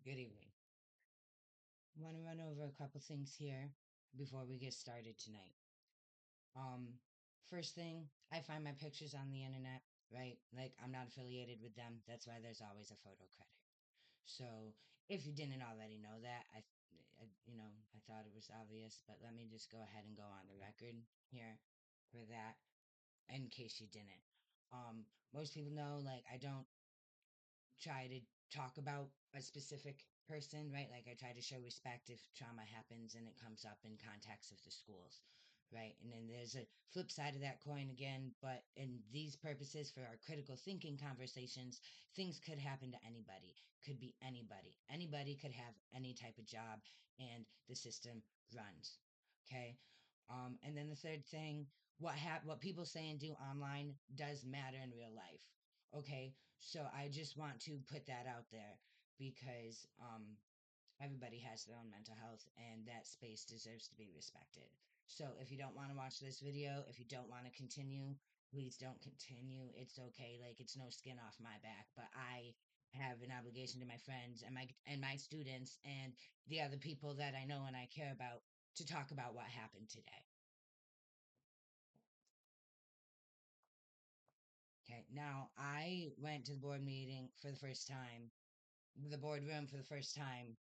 Good evening. Want to run over a couple things here before we get started tonight. Um, First thing, I find my pictures on the internet, right? Like I'm not affiliated with them. That's why there's always a photo credit. So if you didn't already know that, I thought it was obvious, but let me just go ahead and go on the record here for that in case you didn't. Most people know, like, I don't try to talk about a specific person, right? Like I try to show respect if trauma happens and it comes up in context of the schools, right? And then there's a flip side of that coin again, but in these purposes for our critical thinking conversations, things could happen to anybody, could be anybody. Anybody could have any type of job and the system runs. Okay. And then the third thing, what people say and do online does matter in real life. Okay, so I just want to put that out there because everybody has their own mental health and that space deserves to be respected. So if you don't want to watch this video, if you don't want to continue, please don't continue. It's okay. Like it's no skin off my back, but I have an obligation to my friends and my students and the other people that I know and I care about to talk about what happened today. Okay. Now I went to the board meeting for the first time, the boardroom for the first time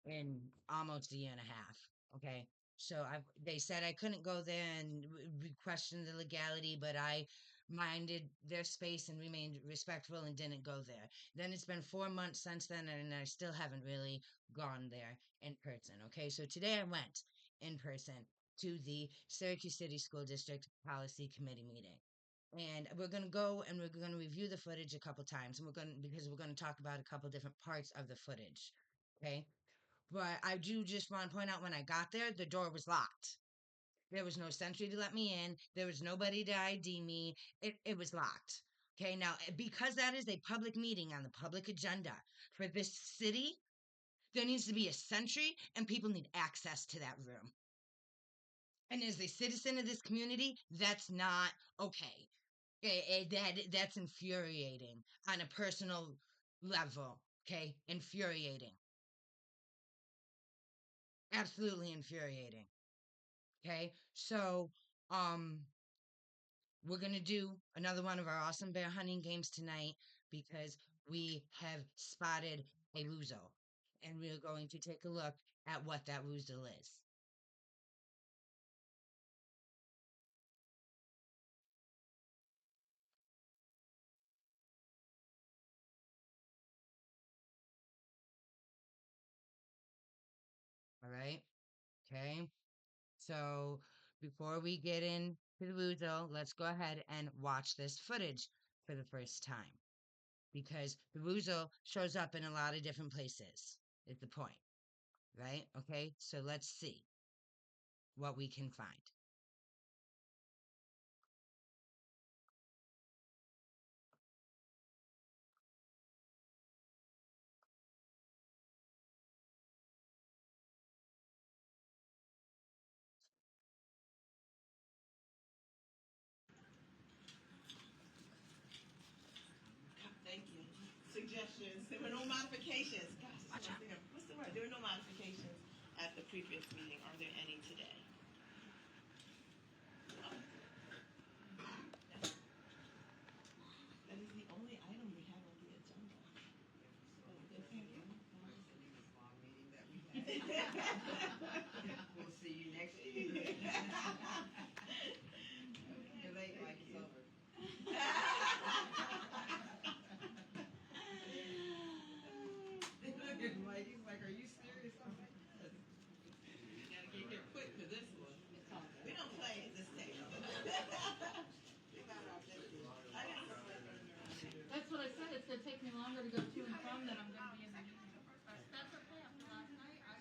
in almost a year and a half. Okay. So they said I couldn't go there and we questioned the legality, but I minded their space and remained respectful and didn't go there. Then it's been 4 months since then, and I still haven't really gone there in person. Okay. So today I went in person to the Syracuse City School District Policy Committee meeting. And we're going to go and we're going to review the footage a couple times, and because we're going to talk about a couple different parts of the footage. Okay. But I do just want to point out when I got there, the door was locked. There was no sentry to let me in. There was nobody to ID me. It was locked. Okay. Now, because that is a public meeting on the public agenda for this city, there needs to be a sentry and people need access to that room. And as a citizen of this community, that's not okay. That's infuriating on a personal level. Okay. Infuriating. Absolutely infuriating. Okay. So, um, we're going to do another one of our awesome bear hunting games tonight because we have spotted a Woozle and we're going to take a look at what that Woozle is. All right. Okay. So before we get into the Woozle, let's go ahead and watch this footage for the first time because the Woozle shows up in a lot of different places, is the point. Right? Okay. So let's see what we can find. Thank you. Suggestions. There were no modifications. Gosh, Watch out. what's the word? There were no modifications at the previous meeting. Are there any today? Oh, that is the only item we have on the agenda. Oh, good for you. We'll see you next year. You're late, like it's over. They look at Mike, he's like, are you serious? I'm like, yes. You gotta get here quick for this one. We don't play at this table. That's what I said. It's going to take me longer to go to and from than I'm going to be in the meeting. That's okay. After last night, I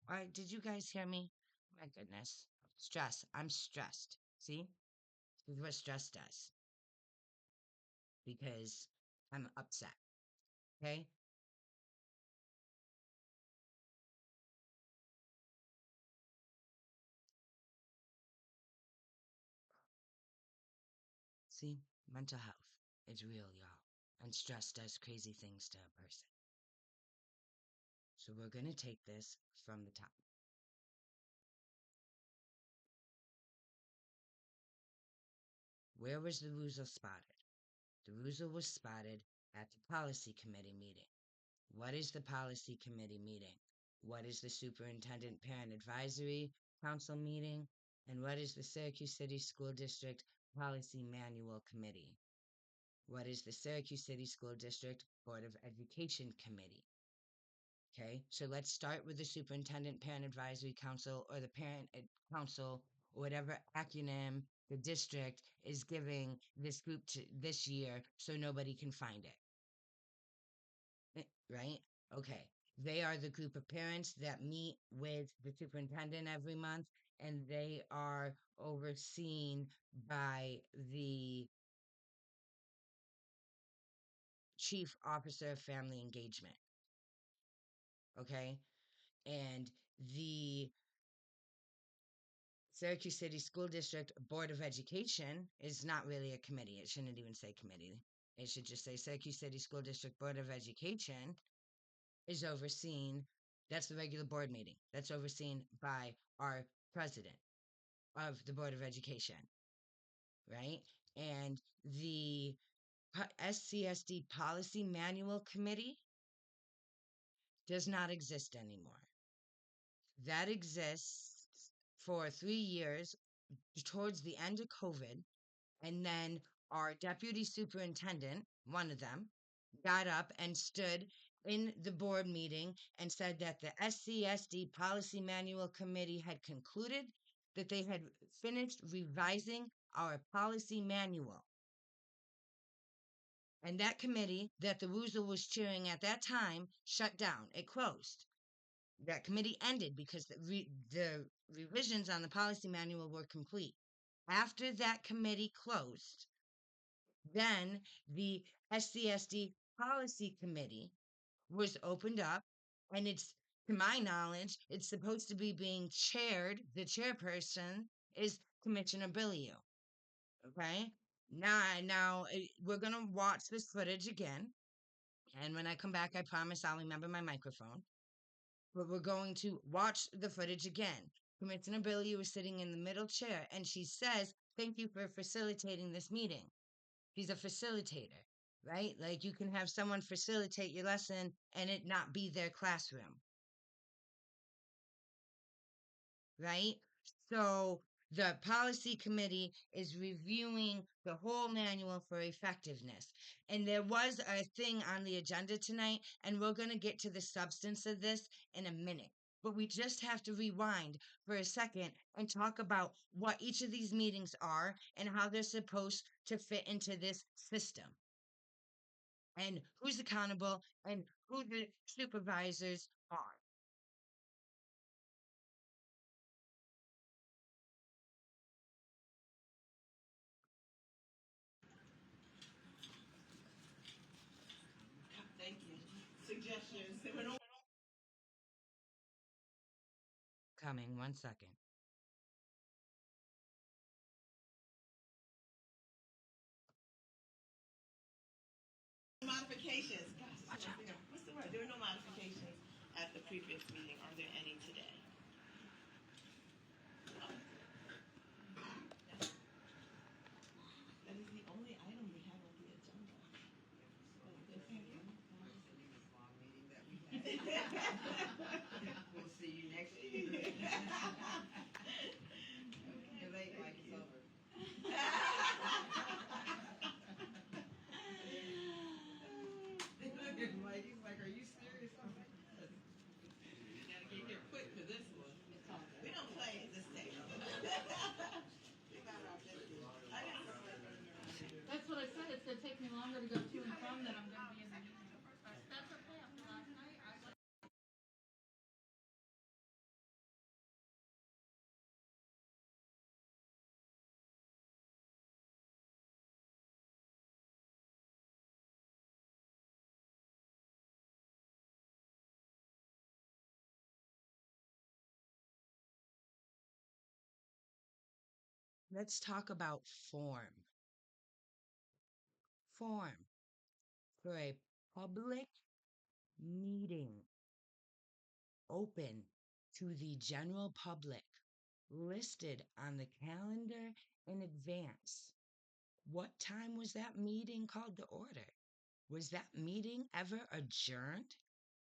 All right, did you guys hear me? My goodness. Stress. I'm stressed. See? This is what stress does. Because I'm upset. Okay? See? Mental health is real, y'all. And stress does crazy things to a person. So we're going to take this from the top. Where was the Woozle spotted? The Woozle was spotted at the policy committee meeting. What is the policy committee meeting? What is the superintendent parent advisory council meeting? And what is the Syracuse City School District policy manual committee? What is the Syracuse City School District Board of Education committee? Okay, so let's start with the superintendent parent advisory council or the parent council, or whatever acronym the district is giving this group to this year so nobody can find it. Right? Okay. They are the group of parents that meet with the superintendent every month, and they are overseen by the chief officer of family engagement. Okay. And the Syracuse City School District Board of Education is not really a committee. It shouldn't even say committee. It should just say Syracuse City School District Board of Education is overseen. That's the regular board meeting. That's overseen by our president of the Board of Education, right? And the SCSD Policy Manual Committee does not exist anymore. That exists for 3 years towards the end of COVID. And then our deputy superintendent, one of them, got up and stood in the board meeting and said that the SCSD Policy Manual Committee had concluded that they had finished revising our policy manual. And that committee that the Woozle was cheering at that time shut down. It closed. That committee ended because the revisions on the policy manual were complete. After that committee closed, then the SCSD Policy Committee was opened up, and it's, to my knowledge, it's supposed to be being chaired. The chairperson is Commissioner Billiou. Okay? Now we're going to watch this footage again. And when I come back, I promise I'll remember my microphone. But we're going to watch the footage again. Commissioner Billiou is sitting in the middle chair, and she says, "Thank you for facilitating this meeting." She's a facilitator, right? Like, you can have someone facilitate your lesson and it not be their classroom, right? So the policy committee is reviewing the whole manual for effectiveness. And there was a thing on the agenda tonight, and we're going to get to the substance of this in a minute. But we just have to rewind for a second and talk about what each of these meetings are and how they're supposed to fit into this system, and who's accountable and who the supervisors are. Thank you. Suggestions. Coming, 1 second. Modifications. Gosh, watch out. What's the word? There were no modifications at the previous meeting. Are there any today? That is the only item we have on the agenda. We'll see you next year. You're late, like it's over. They look at Mike, he's like, are you serious? I'm like, yes. You gotta get here quick for this one. We don't play at this table. That's what I said. It's gonna take me longer to go to and from than I'm gonna be in the meeting. But that's okay. After last night, Let's talk about form. Form for a public meeting open to the general public, listed on the calendar in advance. What time was that meeting called to order? Was that meeting ever adjourned?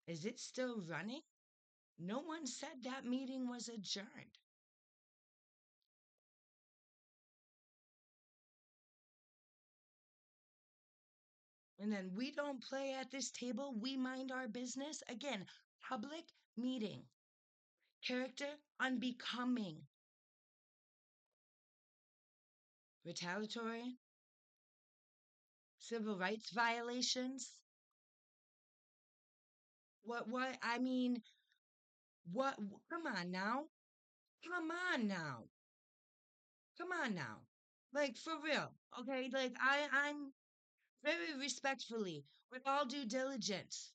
Is it still running? No one said that meeting was adjourned. And then we don't play at this table. We mind our business. Again, public meeting. Character unbecoming. Retaliatory. Civil rights violations. I mean, what, come on now. Come on now. Come on now. Like, for real. Okay. Like, I'm very respectfully, with all due diligence.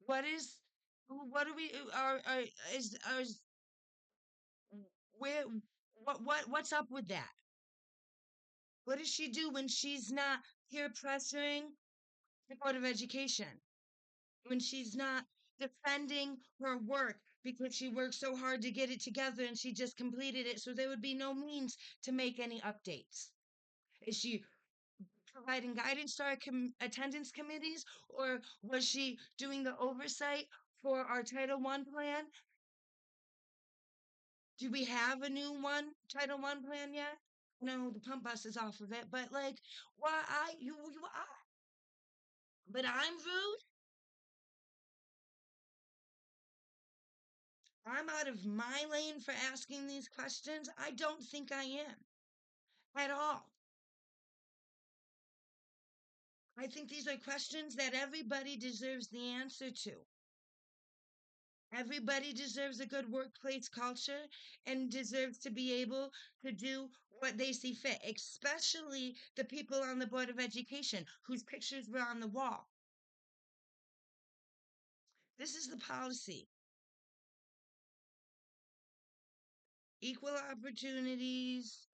What is, what are we, is, where, what's up with that? What does she do when she's not peer pressuring the Board of Education? When she's not defending her work because she worked so hard to get it together and she just completed it so there would be no means to make any updates? Is she providing guidance to our attendance committees, or was she doing the oversight for our Title I plan? Do we have a new Title I plan yet? No, the pump bus is off of it, but like, why you are? But I'm rude. I'm out of my lane for asking these questions. I don't think I am at all. I think these are questions that everybody deserves the answer to. Everybody deserves a good workplace culture and deserves to be able to do what they see fit, especially the people on the Board of Education whose pictures were on the wall. This is the policy. Equal opportunities,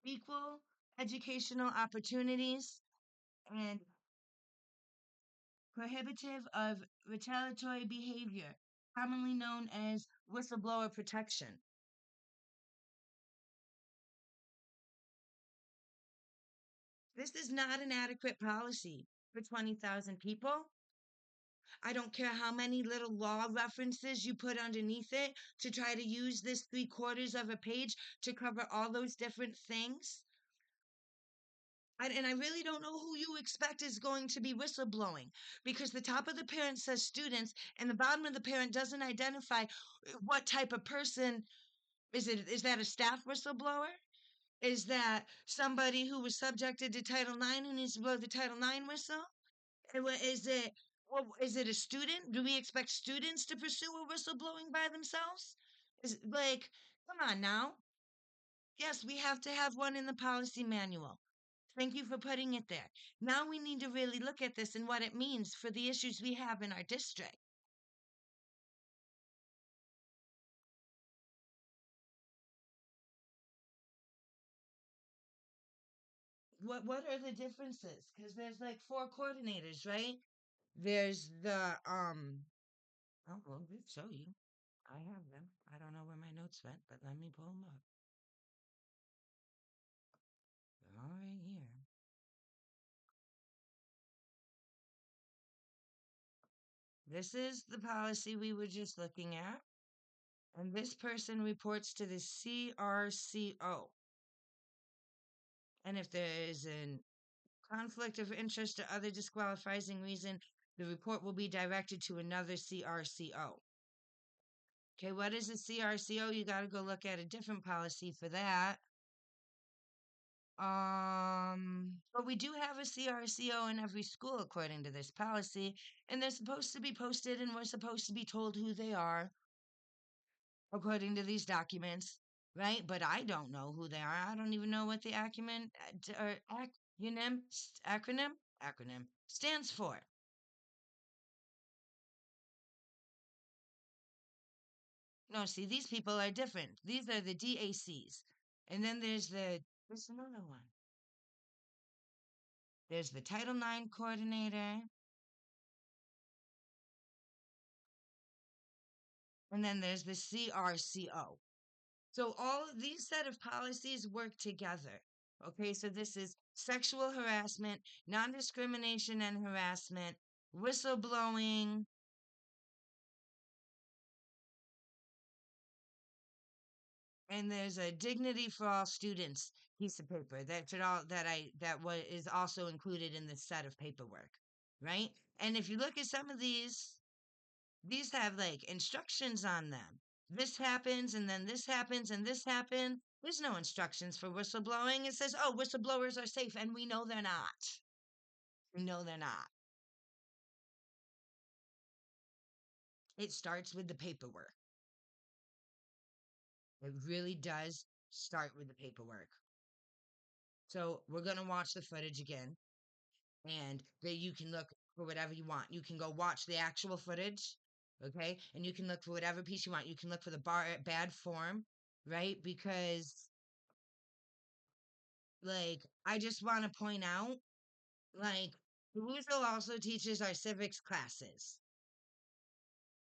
equal educational opportunities, and prohibitive of retaliatory behavior, commonly known as whistleblower protection. This is not an adequate policy for 20,000 people. I don't care how many little law references you put underneath it to try to use this 3/4 of a page to cover all those different things. And I really don't know who you expect is going to be whistleblowing, because the top of the parent says students and the bottom of the parent doesn't identify what type of person is it. Is that a staff whistleblower? Is that somebody who was subjected to Title IX and needs to blow the Title IX whistle? Is it? Well, is it a student? Do we expect students to pursue a whistleblowing by themselves? Is like, come on now. Yes, we have to have one in the policy manual. Thank you for putting it there. Now we need to really look at this and what it means for the issues we have in our district. What are the differences? Because there's like 4 coordinators, right? There's the oh well, we'll show you. I have them. I don't know where my notes went, but let me pull them up. They're all right here. This is the policy we were just looking at. And this person reports to the CRCO. And if there is a conflict of interest or other disqualifying reason, the report will be directed to another CRCO. Okay, what is a CRCO? You got to go look at a different policy for that. But we do have a CRCO in every school according to this policy, and they're supposed to be posted, and we're supposed to be told who they are according to these documents, right? But I don't know who they are. I don't even know what the acronym stands for. No, see, these people are different. These are the DACs. And then there's another one. There's the Title IX coordinator. And then there's the CRCO. So all of these set of policies work together. Okay, so this is sexual harassment, non-discrimination and harassment, whistleblowing, and there's a dignity for all students piece of paper that should all that is also included in this set of paperwork, right? And if you look at some of these have like instructions on them. This happens and then this happens and this happened. There's no instructions for whistleblowing. It says, oh, whistleblowers are safe, and we know they're not. We know they're not. It starts with the paperwork. It really does start with the paperwork. So we're going to watch the footage again, and that you can look for whatever you want. You can go watch the actual footage, okay? And you can look for whatever piece you want. You can look for the bad form, right? Because, like, I just want to point out, like, Woozle also teaches our civics classes.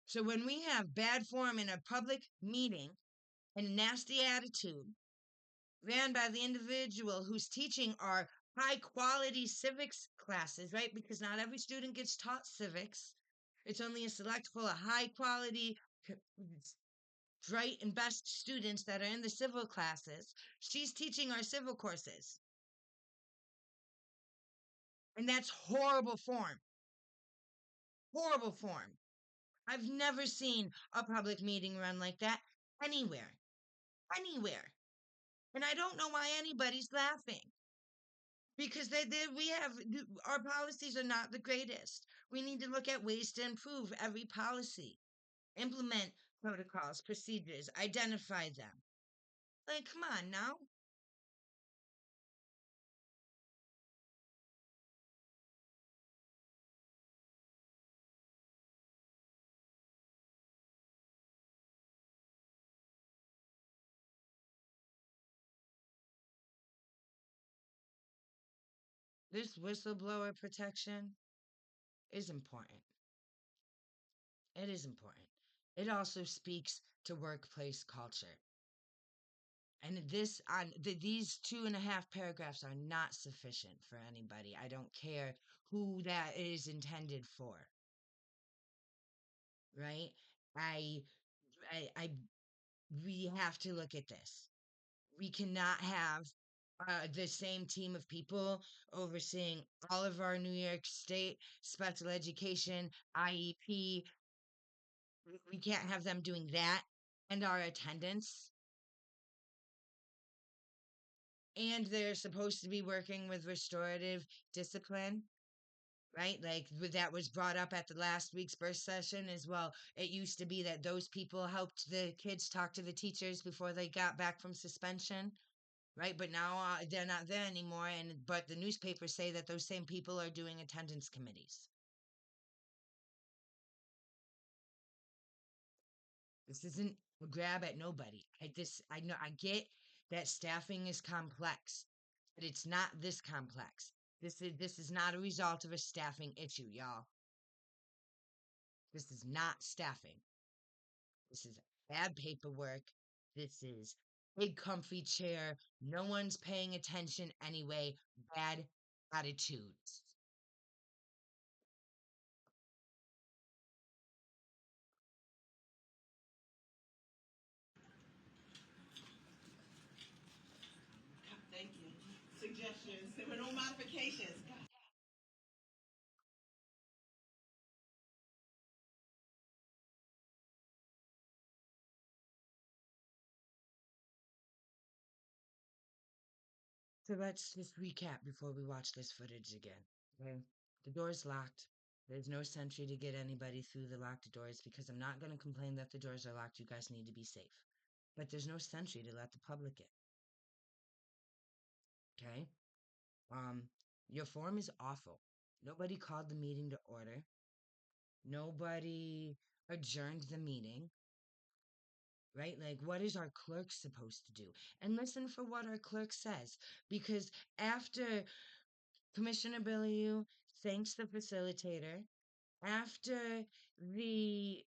So when we have bad form in a public meeting and nasty attitude, ran by the individual who's teaching our high quality civics classes, right? Because not every student gets taught civics. It's only a select full of high quality, bright, and best students that are in the civil classes. She's teaching our civil courses. And that's horrible form. Horrible form. I've never seen a public meeting run like that anywhere. Anywhere. And I don't know why anybody's laughing. Because we have our policies are not the greatest. We need to look at ways to improve every policy, implement protocols, procedures, identify them. Like, come on now. This whistleblower protection is important. It is important. It also speaks to workplace culture. And these 2.5 paragraphs are not sufficient for anybody. I don't care who that is intended for. Right? I, I we have to look at this. We cannot have the same team of people overseeing all of our New York State special education, IEP. We can't have them doing that and our attendance. And they're supposed to be working with restorative discipline, right? Like that was brought up at the last week's birth session as well. It used to be that those people helped the kids talk to the teachers before they got back from suspension, right? But now they're not there anymore. But the newspapers say that those same people are doing attendance committees. This isn't a grab at nobody. I know I get that staffing is complex, but it's not this complex. This is not a result of a staffing issue, y'all. This is not staffing. This is bad paperwork. This is big comfy chair. No one's paying attention anyway. Bad attitudes. Thank you. Suggestions. There were no modifications. So let's just recap before we watch this footage again. Okay. The door's locked. There's no sentry to get anybody through the locked doors because I'm not going to complain that the doors are locked. You guys need to be safe. But there's no sentry to let the public in. Okay. Um, your form is awful. Nobody called the meeting to order. Nobody adjourned the meeting. right? Like, what is our clerk supposed to do? And listen for what our clerk says. Because after Commissioner Billiou thanks the facilitator, after the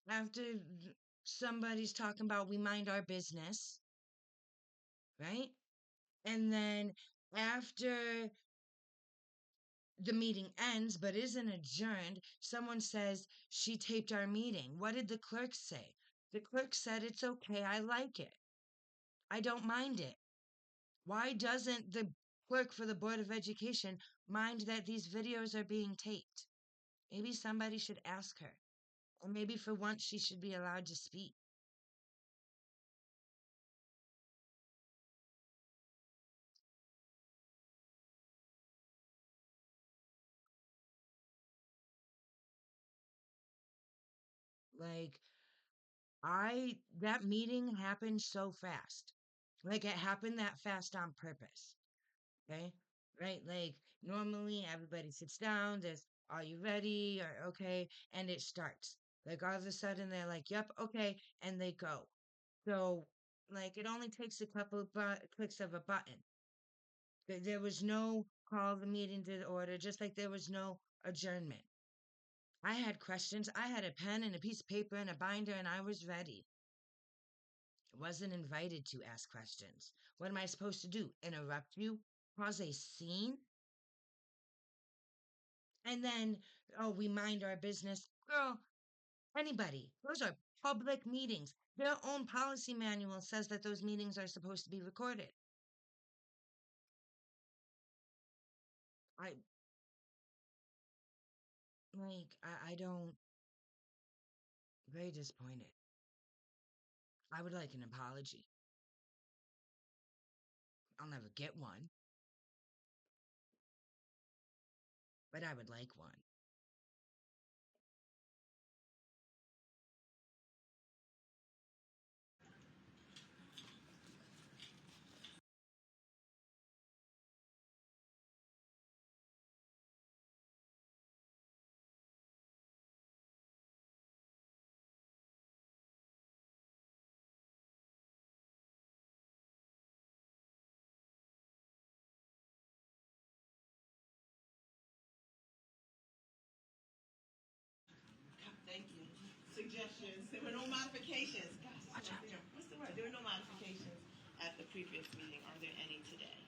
after somebody's talking about we mind our business, right? And then after the meeting ends but isn't adjourned, someone says she taped our meeting. What did the clerk say? The clerk said, it's okay, I like it. I don't mind it. Why doesn't the clerk for the Board of Education mind that these videos are being taped? Maybe somebody should ask her. Or maybe for once she should be allowed to speak. Like, that meeting happened so fast. Like, it happened that fast on purpose. Okay? Right? Like, normally everybody sits down, there's, are you ready? Or, okay. And it starts. Like, all of a sudden they're like, yep, okay. And they go. So, like, it only takes a couple of clicks of a button. There was no call the meeting to order, just like there was no adjournment. I had questions. I had a pen and a piece of paper and a binder, and I was ready. I wasn't invited to ask questions. What am I supposed to do? Interrupt you? Cause a scene? And then, oh, we mind our business. Girl, anybody. Those are public meetings. Their own policy manual says that those meetings are supposed to be recorded. I, I don't, very disappointed. I would like an apology. I'll never get one, but I would like one. Thank you. Suggestions. There were no modifications. Gosh, Watch out. what's the word? There were no modifications at the previous meeting. Are there any today?